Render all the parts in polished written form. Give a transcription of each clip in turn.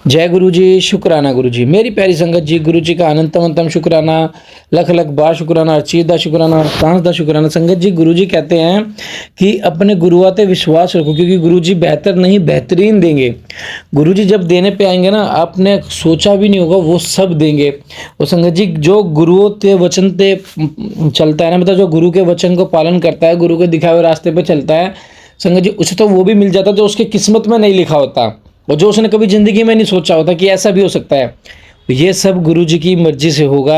जय गुरु जी, शुक्राना गुरु जी। मेरी प्यारी संगत जी, गुरु जी का अनंतम शुक्राना, लख लख बार शुक्राना, अर्चीत दा शुक्राना, सांस दा शुक्राना। संगत जी, गुरु जी कहते हैं कि अपने गुरुआ पे विश्वास रखो, क्योंकि गुरु जी बेहतर नहीं बेहतरीन देंगे। गुरु जी जब देने पे आएंगे ना, आपने सोचा भी नहीं होगा वो सब देंगे। और संगत जी, जो गुरुओं के वचन पे चलता है ना, मतलब जो गुरु के वचन को पालन करता है, गुरु के दिखाए हुए रास्ते पे चलता है, संगत जी उसे तो वो भी मिल जाता है जो उसकी किस्मत में नहीं लिखा होता, और जो उसने कभी ज़िंदगी में नहीं सोचा होता कि ऐसा भी हो सकता है। ये सब गुरु जी की मर्जी से होगा,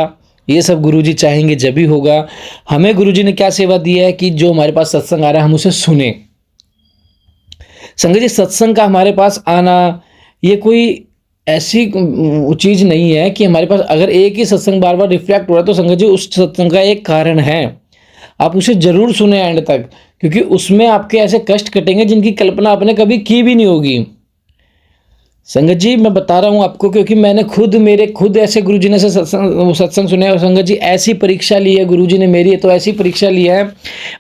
ये सब गुरु जी चाहेंगे जब भी होगा। हमें गुरु जी ने क्या सेवा दी है कि जो हमारे पास सत्संग आ रहा है हम उसे सुने। संगत जी, सत्संग का हमारे पास आना ये कोई ऐसी चीज़ नहीं है कि हमारे पास अगर एक ही सत्संग बार बार रिफ्लेक्ट हो रहा है तो संगत जी उस सत्संग का एक कारण है। आप उसे ज़रूर सुने एंड तक, क्योंकि उसमें आपके ऐसे कष्ट कटेंगे जिनकी कल्पना आपने कभी की भी नहीं होगी। संगत जी, मैं बता रहा हूँ आपको, क्योंकि मैंने मेरे खुद ऐसे गुरुजी ने से सत्संग सुने। और संगत जी, ऐसी परीक्षा ली है गुरुजी ने मेरी, तो ऐसी परीक्षा ली है,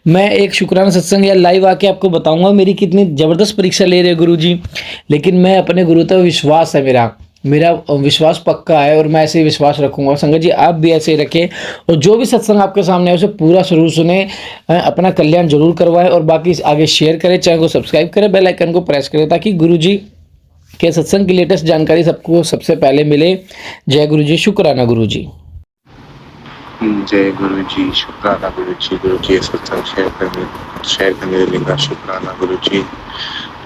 मैं एक शुक्राना सत्संग या लाइव आके आपको बताऊंगा मेरी कितनी ज़बरदस्त परीक्षा ले रहे हैं गुरुजी। लेकिन मैं अपने गुरु पर विश्वास है, मेरा मेरा विश्वास पक्का है, और मैं ऐसे ही विश्वास रखूंगा। संगत जी, आप भी ऐसे ही रखें, और जो भी सत्संग आपके सामने है उसे पूरा जरूर सुने, अपना कल्याण जरूर करवाएं, और बाकी आगे शेयर करें, चैनल को सब्सक्राइब करें, बेल आइकन को प्रेस करें, ताकि गुरुजी के सत्संग की लेटेस्ट जानकारी सबको सबसे पहले मिले। जय गुरु जी, शुक्राना गुरु जी। जय गुरु जी, शुक्राना गुरु जी सत्संग शेयर करने देने शुक्राना गुरु जी।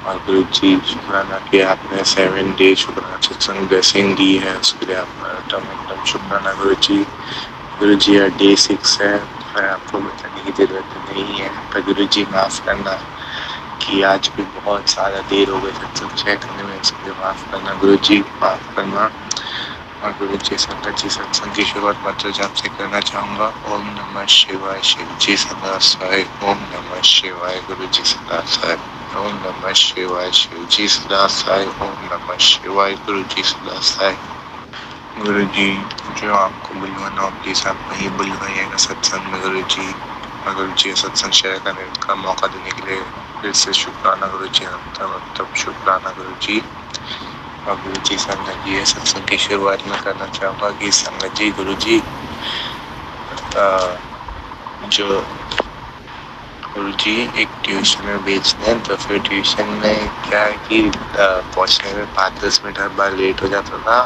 और गुरु जी, शुक्राना कि आपने 7 डे शुक्राना सत्संग ब्लेसिंग दी है, उसके लिए आपका एकदम शुक्राना गुरु जी। गुरु जी, डे 6 है, मैं आपको बताने की जरूरत नहीं है, पर गुरु जी माफ़ करना कि आज भी बहुत ज़्यादा देर हो गई सत्संग शेयर करने में, इसके लिए माफ़ करना गुरु जी, माफ़ करना। और गुरु जी, संगत जी, सत्संग की शुरुआत मंत्र जाप से करना चाहूँगा। ओम नमः शिवाय, शिव जी सदा सहाय। ओम नमः शिवाय, गुरु जी सदा सहाय। ओम नमः शिवाय, शिव जी सदा सहाय। ओम नमः शिवाय, गुरु जी सदा सहाय। गुरु जी, जो आपको बुलवाना हो प्लीज़ आप नहीं बुलवाइएगा सत्संग में गुरु जी। और गुरु जी, सत्संग शेयर करने का मौका देने के लिए फिर से शुक्राना गुरु जी, तब शुक्राना गुरु जी। और गुरु जी, संगत जी, सत्संग की शुरुआत में करना चाहूँगा कि संगत जी, गुरु जी, जो गुरु जी एक ट्यूशन में भेजते हैं, तो फिर ट्यूशन में क्या है कि पहुँचने में 5-10 मिनट हर बार लेट हो जाता था,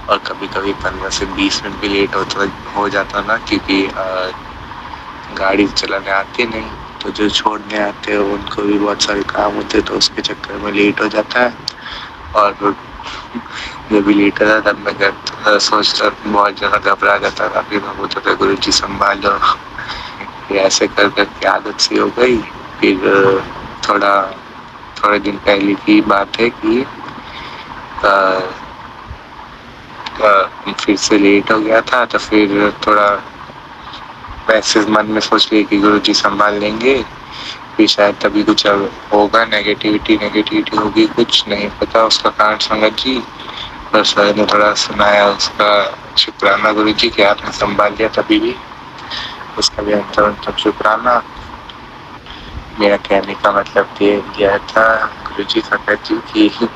और कभी कभी 15 से 20 मिनट भी लेट हो जाता ना, क्योंकि गाड़ी चलाने आती नहीं, तो जो छोड़ने आते हैं उनको भी बहुत सारे काम होते हैं, तो उसके चक्कर में लेट हो जाता है। और जब भी लेट होता तब मैं सोचता, बहुत ज़्यादा घबरा जाता था, फिर मैं बोलता था गुरु जी संभाल लो। ऐसे कर करके आदत सी हो गई। फिर थोड़े दिन पहले की बात है कि फिर से लेट हो गया था, तो फिर थोड़ा वैसे मन में सोच लिया कि गुरु जी संभाल लेंगे, फिर शायद तभी कुछ होगा, नेगेटिविटी होगी, कुछ नहीं पता उसका कारण संगत जी। पर सर ने थोड़ा सुनाया, उसका शुक्राना गुरु जी कि आपने संभाल लिया तभी भी, उसका भी अंतर शुक्राना। मेरा कहने का मतलब यह था गुरु जी संगत जी कि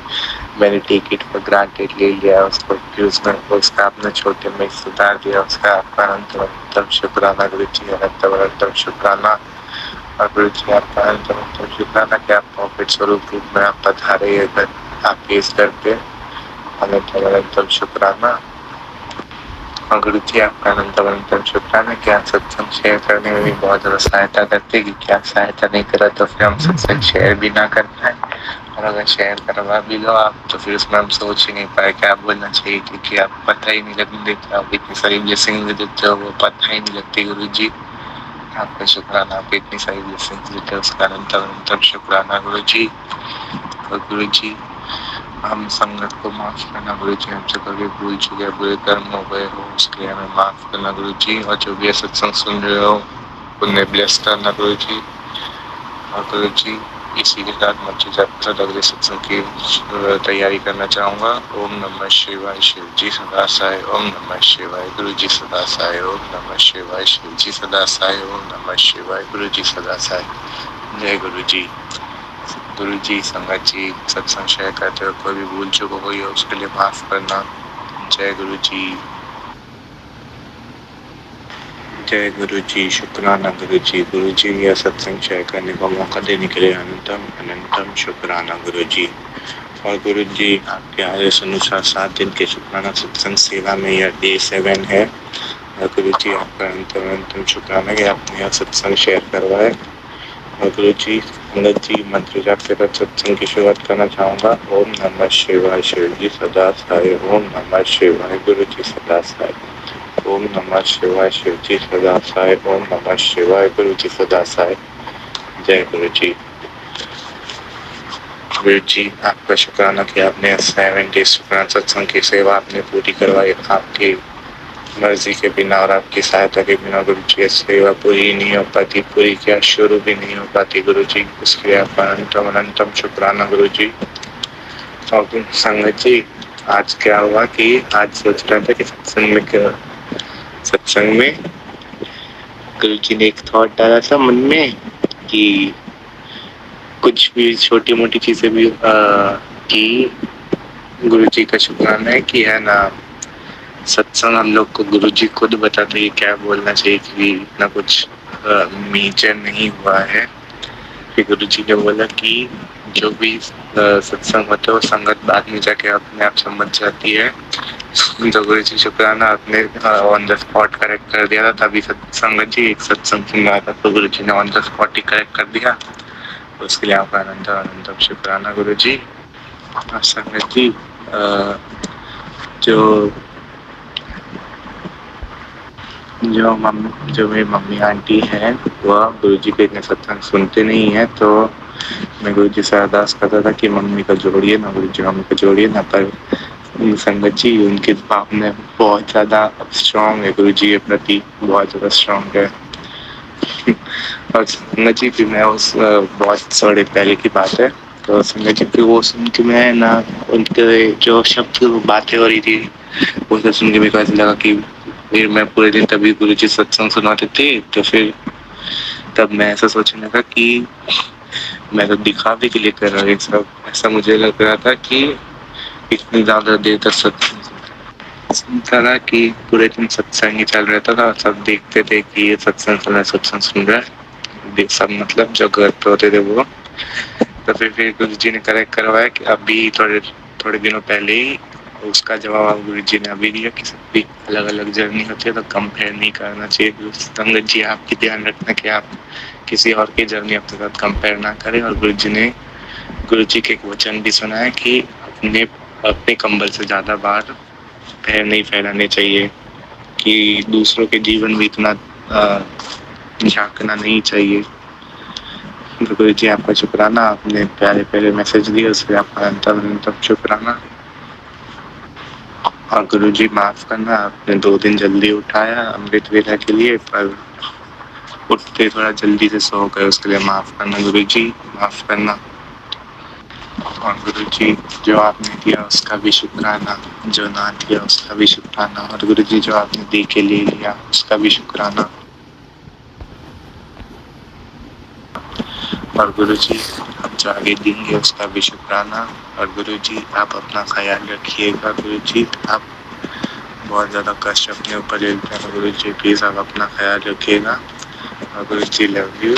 मैंने टिकट पर ग्रांटेड ले लिया उसको, फिर उसका अपने छोटे में सुधार दिया, उसका आपका अनंतम शुक्राना गुरु जी, अनंतम शुक्राना। और गुरु जी, आपका अनंतम शुक्राना कि आप प्रॉफिट स्वरूप रूप में आप पधारे आपके इस घर पे, अनंतम शुक्राना। और गुरु जी, आपका अनंतम शुक्राना कि आप सत्संग शेयर करने में भी बहुत ज़्यादा सहायता करते, क्योंकि आप सहायता नहीं करा तो फिर हम सत्संग शेयर भी ना कर पाए, और अगर शेयर करवा भी लो आप तो फिर उसमें हम सोच ही नहीं पाए क्या बोलना चाहिए, क्योंकि आप पता ही नहीं लगने देते, आप इतनी सारी ब्लेसिंग भी देते हो वो पता ही नहीं लगती गुरु जी। आपका शुक्राना, आप इतनी सारी ब्लेसिंग देते हो, उसका अनंतम शुक्राना गुरु जी। और गुरु जी, हम संगत को माफ़ करना गुरु जी, हमसे कभी भूल चुके बुरे कर्म हो गए हो उसके लिए हमें माफ़ करना गुरु जी। और जो भी सत्संग सुन रहे हो उन्हें ब्लेस करना गुरु जी। और गुरु जी, इसी के साथ मंत्र जाप अगले सत्संग की तैयारी करना चाहूँगा। ओम नमः शिवाय, शिव जी सदा सहाय। ओम नमः शिवाय, गुरु जी सदा सहाय। ओम नमः शिवाय, शिव जी सदा सहाय। ओम नमः शिवाय, गुरु जी सदा सहाय। जय गुरु जी। गुरु जी, संगत जी, सत्संग शेयर करते हुए कोई भी भूल चूक हो गई हो उसके लिए माफ़ करना। जय गुरु जी। जय गुरु जी, शुक्राना गुरु जी। गुरु जी यह सत्संग शेयर करने का मौका देने के लिए अनंतम अनंतम शुक्राना गुरु जी। और गुरु जी आपके आदेश अनुसार 7 दिन के शुक्राना सत्संग सेवा में यह डे 7 है। और गुरु जी आपका अनंतम अनंतम शुक्राना कि आपने यह सत्संग शेयर करवाया। और गुरु जी अंगद जी मंत्र जाप के साथ सत्संग की शुरुआत करना चाहूँगा। ओम नमः शिवाय। शिव जी सदा साई। ओम नमः शिवाय। गुरु जी सदा साई। ओम नमः शिवाय। शिव जी सदा साई। ओम नमः शिवाय। गुरु जी सदा साई। जय गुरु जी। गुरु जी आपका शुक्राना कि आपने 7 डेज शुक्राना सत्संग की सेवा आपने पूरी करवाई आपकी मर्जी के बिना और आपकी सहायता के बिना। गुरु जी ये सेवा पूरी नहीं हो पाती, पूरी क्या शुरू भी नहीं हो पाती गुरु जी। उसके लिए आपका अनंतम अनंतम शुक्राना गुरु जी। और संगत जी आज क्या हुआ कि आज सोच रहा था कि सत्संग में गुरु जी ने एक थॉट डाला था मन में कि कुछ भी छोटी मोटी चीजें भी कि गुरु जी का शुक्राना है कि है ना सत्संग हम लोग को गुरु जी खुद बताते हैं क्या बोलना चाहिए कि इतना कुछ मेजर नहीं हुआ है। फिर गुरु जी ने बोला कि जो भी सत्संग होता है वो संगत बाद में जाके अपने आप समझ जाती है। तो गुरु जी शुक्राना आपने ऑन द स्पॉट करेक्ट कर दिया था। तभी संगत जी एक सत्संग सुन रहा था तो गुरु जी ने on the spot he correct कर दिया। उसके लिए आपका अनंत अनंत शुक्राना गुरु जी। और संगत जी जो मेरी मम्मी आंटी हैं वह गुरु जी के इतने सत्संग सुनते नहीं है। तो मैं गुरु जी से अरदास करता था कि मम्मी को जोड़िए ना गुरु जी, मम्मी को जोड़िए ना। पर संगत जी उनके बाप में बहुत ज़्यादा स्ट्रॉन्ग है गुरु जी के प्रति, बहुत ज़्यादा स्ट्रॉन्ग है। और संगत जी फिर मैं उस बहुत थोड़े पहले की बात है तो संगत जी फिर वो सुन के मैं ना उनके जो शब्द बातें हो रही थी वो सब सुन के मेरे को ऐसा लगा कि फिर मैं पूरे दिन तभी गुरु जी सत्संग सुनाते थे। तो फिर तब मैं ऐसा सोचने लगा कि मैं तो दिखावे के लिए कर रहा हूँ ये सब। ऐसा मुझे लग रहा था कि इतनी ज़्यादा देर तक सत्संग सुनता था कि पूरे दिन सत्संग ही चल रहता था। सब देखते थे कि ये सत्संग सुन रहा है, सत्संग सुन रहा है। सब मतलब जो घर पे होते थे वो। तो फिर गुरु जी ने करेक्ट करवाया कि अभी थोड़े दिनों पहले ही उसका जवाब गुरु जी ने अभी दिया कि सबकी अलग अलग जर्नी होती है तो कंपेयर नहीं करना चाहिए। संगत जी आपकी ध्यान रखना कि आप किसी और की जर्नी अपने साथ कंपेयर ना करें। और गुरु जी के एक वचन भी सुना है कि अपने कंबल से ज़्यादा बार पैर नहीं फैलाने चाहिए, कि दूसरों के जीवन में इतना झांकना नहीं चाहिए। तो गुरु जी आपका शुक्राना, आपने प्यारे प्यारे मैसेज दिए उसके लिए आपका अनंतम अनंतम शुक्राना। और गुरु जी माफ़ करना आपने 2 दिन जल्दी उठाया अमृत वेला के लिए, पर उठते थोड़ा जल्दी से सो गए उसके लिए माफ़ करना गुरु जी, माफ़ करना। और गुरु जी जो आपने दिया उसका भी शुक्राना, जो ना दिया उसका भी शुक्राना। और गुरु जी जो आपने दे के ले लिया उसका भी शुक्राना। और गुरु जी आप जो आगे देंगे उसका भी शुक्राना। और गुरु जी आप अपना ख्याल रखिएगा। गुरु जी आप बहुत ज़्यादा कष्ट अपने ऊपर ले लेते हैं। गुरु जी प्लीज़ आप अपना ख्याल रखिएगा। और गुरु जी लव यू।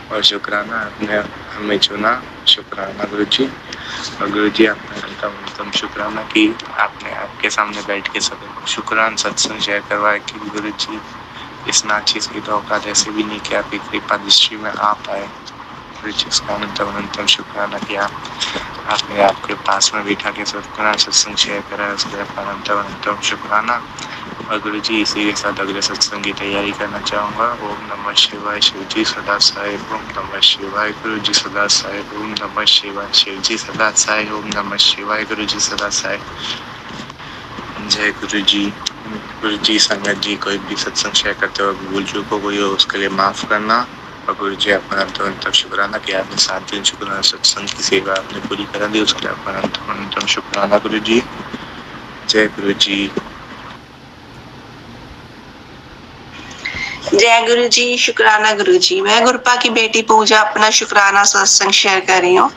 और शुक्राना आपने हमें चुना, शुक्राना गुरु जी। और गुरु जी आपका अनंतम शुक्राना कि आपने आपके सामने बैठ के सब शुक्रान सत्संग शेयर करवाया कि गुरु जी इस नाचीज़ की तो औकात ऐसे भी नहीं कि आपकी कृपा दृष्टि में आ पाए। गुरु जी उसका अनंतम शुक्राना कि आपने आपके पास में बिठा के सत्संग शेयर करा है उसके लिए आपका अनंतम शुक्राना। और गुरु जी इसी के साथ अगले सत्संग की तैयारी करना चाहूँगा। ओम नमः शिवाय। शिव जी सदा साई। ओम नमः शिवाय। गुरु जी सदा साई। ओम नमः शिवाय। शिव जी सदा साई। ओम नमः शिवाय। गुरु जी सदा साई। जय गुरु जी। गुरु जी संगत जी कोई भी सत्संग शेयर करते हुए भूल चूक हो गई हो उसके लिए माफ़ करना। और गुरु जी आपका अनंतम शुक्राना कि आपने 7 दिन शुक्राना सत्संग की सेवा आपने पूरी करा दी उसके लिए आपका अनंतम शुक्राना गुरु जी। जय गुरु जी। जय गुरु जी, शुक्राना गुरु जी। मैं गुरुपा की बेटी पूजा अपना शुक्राना सत्संग शेयर कर रही हूँ।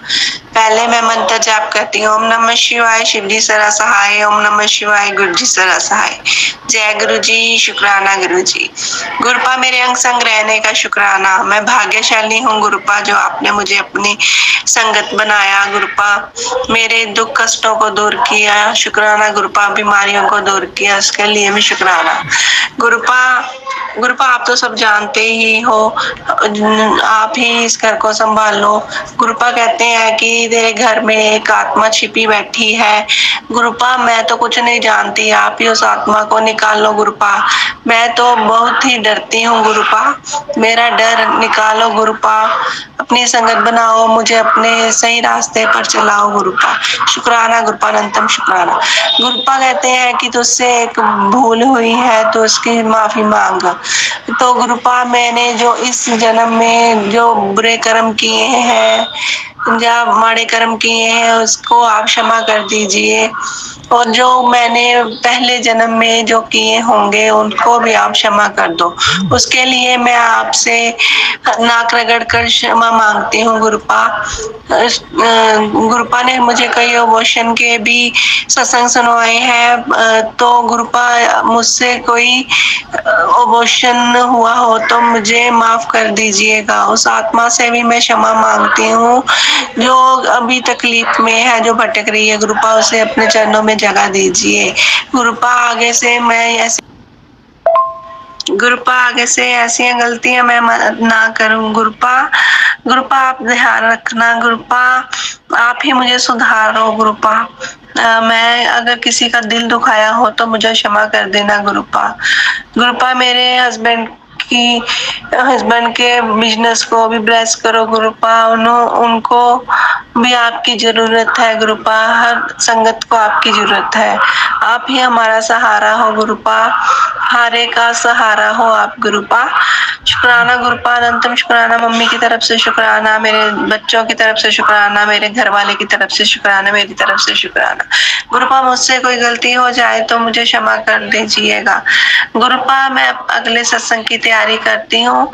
पहले मैं मंत्र जाप करती हूँ, ओम नमः शिवाय, शिव जी सरा सहाय, ओम नमः शिवाय, गुरु जी सरा सहाय। जय गुरु जी, शुक्राना गुरु जी। गुरुपा मेरे अंग संग रहने का शुक्राना। मैं भाग्यशाली हूँ गुरुपा, जो आपने मुझे अपनी संगत बनाया। गुरुपा मेरे दुख कष्टों को दूर किया। शुक्राना गुरुपा, बीमारियों को दूर किया, उसके लिए भी शुक्राना। गुरुपा आप तो सब जानते ही हो, आप ही इस घर को संभाल लो। गुरुपा कहते हैं कि तेरे घर में एक आत्मा छिपी बैठी है। गुरुपा मैं तो कुछ नहीं जानती, आप ही उस आत्मा को निकालो गुरुपा। मैं तो बहुत ही डरती हूँ गुरुपा, मेरा डर निकालो गुरुपा। अपनी संगत बनाओ, मुझे अपने सही रास्ते पर चलाओ गुरुपा। शुक्राना गुरुपा, अनंतम शुक्राना। गुरुपा कहते हैं कि तुझसे एक भूल हुई है तो उसकी माफी मांग। तो गुरुपा मैंने जो इस जन्म में जो बुरे कर्म किए हैं या माड़े कर्म किए हैं, उसको आप क्षमा कर दीजिए। और जो मैंने पहले जन्म में जो किए होंगे उनको भी आप क्षमा कर दो। उसके लिए मैं आपसे नाक रगड़ कर क्षमा मांगती हूँ गुरुपा। गुरुपा ने मुझे कई अबॉर्शन के भी सत्संग सुनवाए हैं। तो गुरुपा मुझसे कोई अबॉर्शन हुआ हो तो मुझे माफ कर दीजिएगा। उस आत्मा से भी मैं क्षमा मांगती हूँ जो अभी तकलीफ में है, जो भटक रही है। गुरुपा उसे अपने चरणों में जगह दीजिए। गुरुपा आगे से मैं ऐसे गुरुपा आगे से ऐसी गलतियां मैं ना करूं गुरुपा। गुरुपा आप ध्यान रखना गुरुपा, आप ही मुझे सुधारो गुरुपा। मैं अगर किसी का दिल दुखाया हो तो मुझे क्षमा कर देना गुरुपा। गुरुपा मेरे हस्बैंड के बिजनेस को भी ब्लेस करो गुरुपा। उनको भी आपकी जरूरत है गुरुपा, हर संगत को आपकी जरूरत है। आप ही हमारा सहारा हो गुरुपा, हारे का सहारा हो आप गुरुपा। शुक्राना गुरुपा, अनंतम शुक्राना। मम्मी की तरफ से शुक्राना, मेरे बच्चों की तरफ से शुक्राना, मेरे घर वाले की तरफ से शुक्राना, मेरी तरफ से शुक्राना। गुरुपा मुझसे कोई गलती हो जाए तो मुझे क्षमा कर दीजिएगा गुरुपा। मैं अगले सत्संग की तैयारी करती हूँ।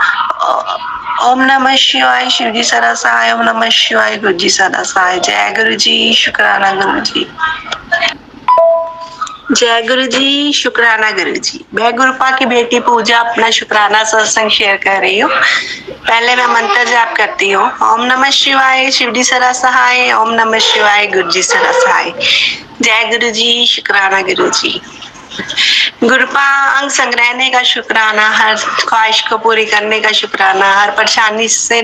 ओम नमः शिवाय, शिव जी सदा सहाय, ओम नमः शिवाय, गुरु जी सदा सहाय। जय गुरु जी, शुक्राना गुरु जी। जय गुरु जी, शुक्राना गुरु जी। मैं गुरुपा की बेटी पूजा अपना शुक्राना सत्संग शेयर कर रही हूँ। पहले मैं मंत्र जाप करती हूँ, ओम नमः शिवाय, शिव जी सदा सहाय, ओम नमः शिवाय, गुरु जी सदा सहाय। जय गुरु जी, शुक्राना गुरु जी। गुरुपा अंग संग्रहने का शुक्राना, हर ख्वाहिश को पूरी करने का शुक्राना, हर परेशानी से।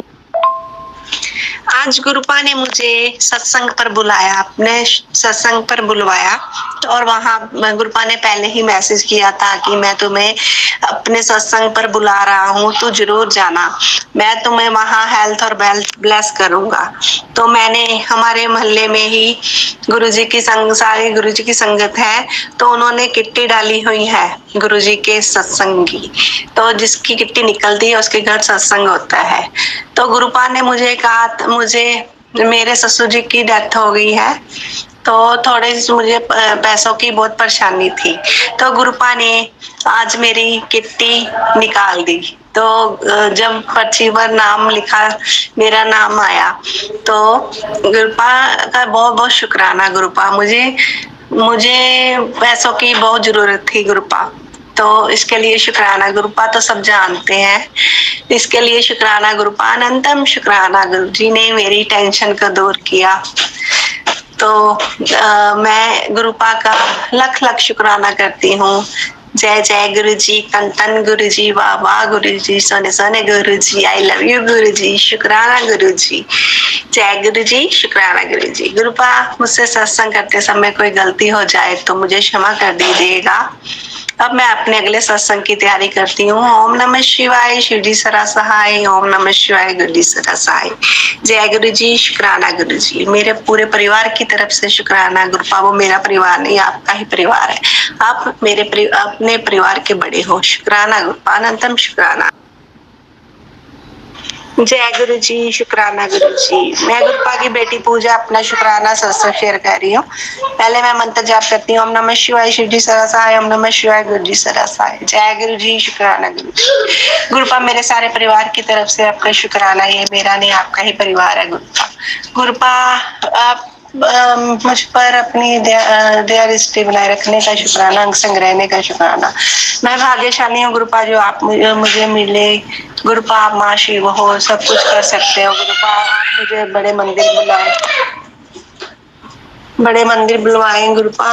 आज गुरुपा ने मुझे सत्संग पर बुलाया, अपने सत्संग पर बुलवाया। और वहां गुरुपा ने पहले ही मैसेज किया था कि मैं तुम्हें अपने सत्संग पर बुला रहा हूँ, तो जरूर जाना, मैं तुम्हें वहां हेल्थ और वेल्थ ब्लेस करूंगा। तो मैंने हमारे मोहल्ले में ही गुरुजी की सारी गुरुजी की संगत है, तो उन्होंने किट्टी डाली हुई है गुरुजी के सत्संग की। तो जिसकी किट्टी निकलती है उसके घर सत्संग होता है। तो गुरुपा ने मुझे कहा, मुझे मेरे ससुर जी की डेथ हो गई है, तो थोड़े मुझे पैसों की बहुत परेशानी थी। तो गुरुपा ने आज मेरी किट्टी निकाल दी। तो जब पर्ची पर नाम लिखा, मेरा नाम आया, तो गुरुपा का बहुत बहुत शुक्राना गुरुपा। मुझे पैसों की बहुत जरूरत थी गुरुपा, तो इसके लिए शुक्राना गुरुपा, तो सब जानते हैं। इसके लिए शुक्राना गुरुपा, अनंतम शुक्राना। गुरु जी ने मेरी टेंशन को दूर किया। तो मैं गुरुपा का लख लख शुक्राना करती हूँ। जय जय गुरु जी, तन तन गुरु जी, वाह वाह गुरु जी, सोने सोने गुरु जी, आई लव यू गुरु जी, शुक्राना गुरु जी। जय गुरु जी, शुक्राना गुरु जी। गुरुपा मुझसे सत्संग करते समय कोई गलती हो जाए तो मुझे क्षमा कर दीजिएगा। अब मैं अपने अगले सत्संग की तैयारी करती हूँ। ओम नमः शिवाय, शिव जी सदा सहाय, ओम नमः शिवाय, गुरु जी सदा सहाय। जय गुरु जी, शुक्राना गुरु जी। मेरे पूरे परिवार की तरफ से शुक्राना गुरुपा, वो मेरा परिवार नहीं, आपका ही परिवार है। आप मेरे अपने परिवार के बड़े हो। शुक्राना गुरुपा, अनंतम शुक्राना। जय गुरु जी, शुक्राना गुरु जी। मैं गुरुपा की बेटी पूजा अपना शुक्राना सत्संग शेयर कर रही हूँ। पहले मैं मंत्र जाप करती हूँ, ओम नमः शिवाय शिव जी सरसाय, ओम नमः शिवाय गुरु जी सरसाय। जय गुरु जी, शुक्राना गुरु जी। गुरुपा मेरे सारे परिवार की तरफ से आपका शुक्राना, ये मेरा नहीं आपका ही परिवार है गुरुपा। गुरुपा आप मुझ पर अपनी दया दृष्टि बनाए रखने का शुक्राना, अंग संग रहने का शुक्राना। मैं भाग्यशाली हूँ गुरुपा जो आप मुझे मिले। गुरुपा आप माँ शिव हो, सब कुछ कर सकते हो। गुरुपा आप मुझे बड़े मंदिर बुलाए, बड़े मंदिर बुलवाए गुरुपा।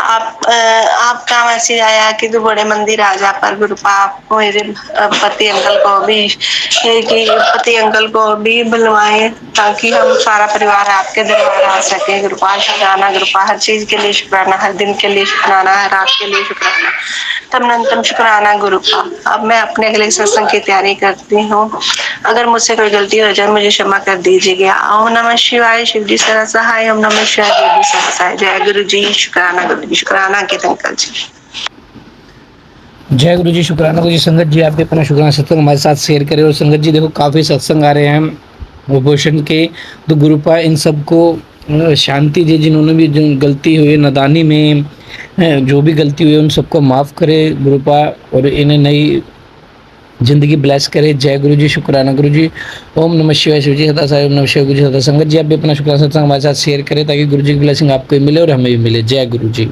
आपका मैसेज आया कि तू बड़े मंदिर आ जा, पर गुरुपा आपको मेरे पति अंकल को भी बुलवाए ताकि हम सारा परिवार आपके दरबार आ सके। गुरुपा शुक्राना गुरुपा, हर चीज के लिए शुक्राना, हर दिन के लिए शुक्राना, हर रात के लिए शुक्राना, तब नंतम शुक्राना गुरुपा। अब मैं अपने अगले सत्संग की तैयारी करती हूँ। अगर मुझसे कोई गलती हो जाए मुझे क्षमा कर दीजिएगा। ओम नमः शिवाय शिव जी सरसहाय, ओम नमः शिवाय गुरु जी सरसहाय। जय गुरु जी, शुक्राना गुरु जी, शुक्राना अंकित अंकल जी। जय गुरु जी, शुक्राना गुरु जी। संगत जी आप भी अपना शुक्राना सत्संग हमारे साथ शेयर करें। और संगत जी देखो काफ़ी सत्संग आ रहे हैं विभूषण के, तो गुरुपा इन सबको शांति दे, जिन्होंने भी जो गलती हुई नादानी में जो भी गलती हुई उन सबको माफ़ करे गुरुपा, और इन्हें नई जिंदगी ब्लेस करे। जय गुरु जी, शुक्राना गुरु जी। ओम नमः शिवाय शिव जी सदा साई, ओम नमः शिवाय गुरु जी सदा। संगत जी आप भी अपना शुक्राना सत्संग हमारे साथ शेयर करें ताकि गुरु जी की ब्लेसिंग आपको मिले और हमें भी मिले। जय गुरु जी।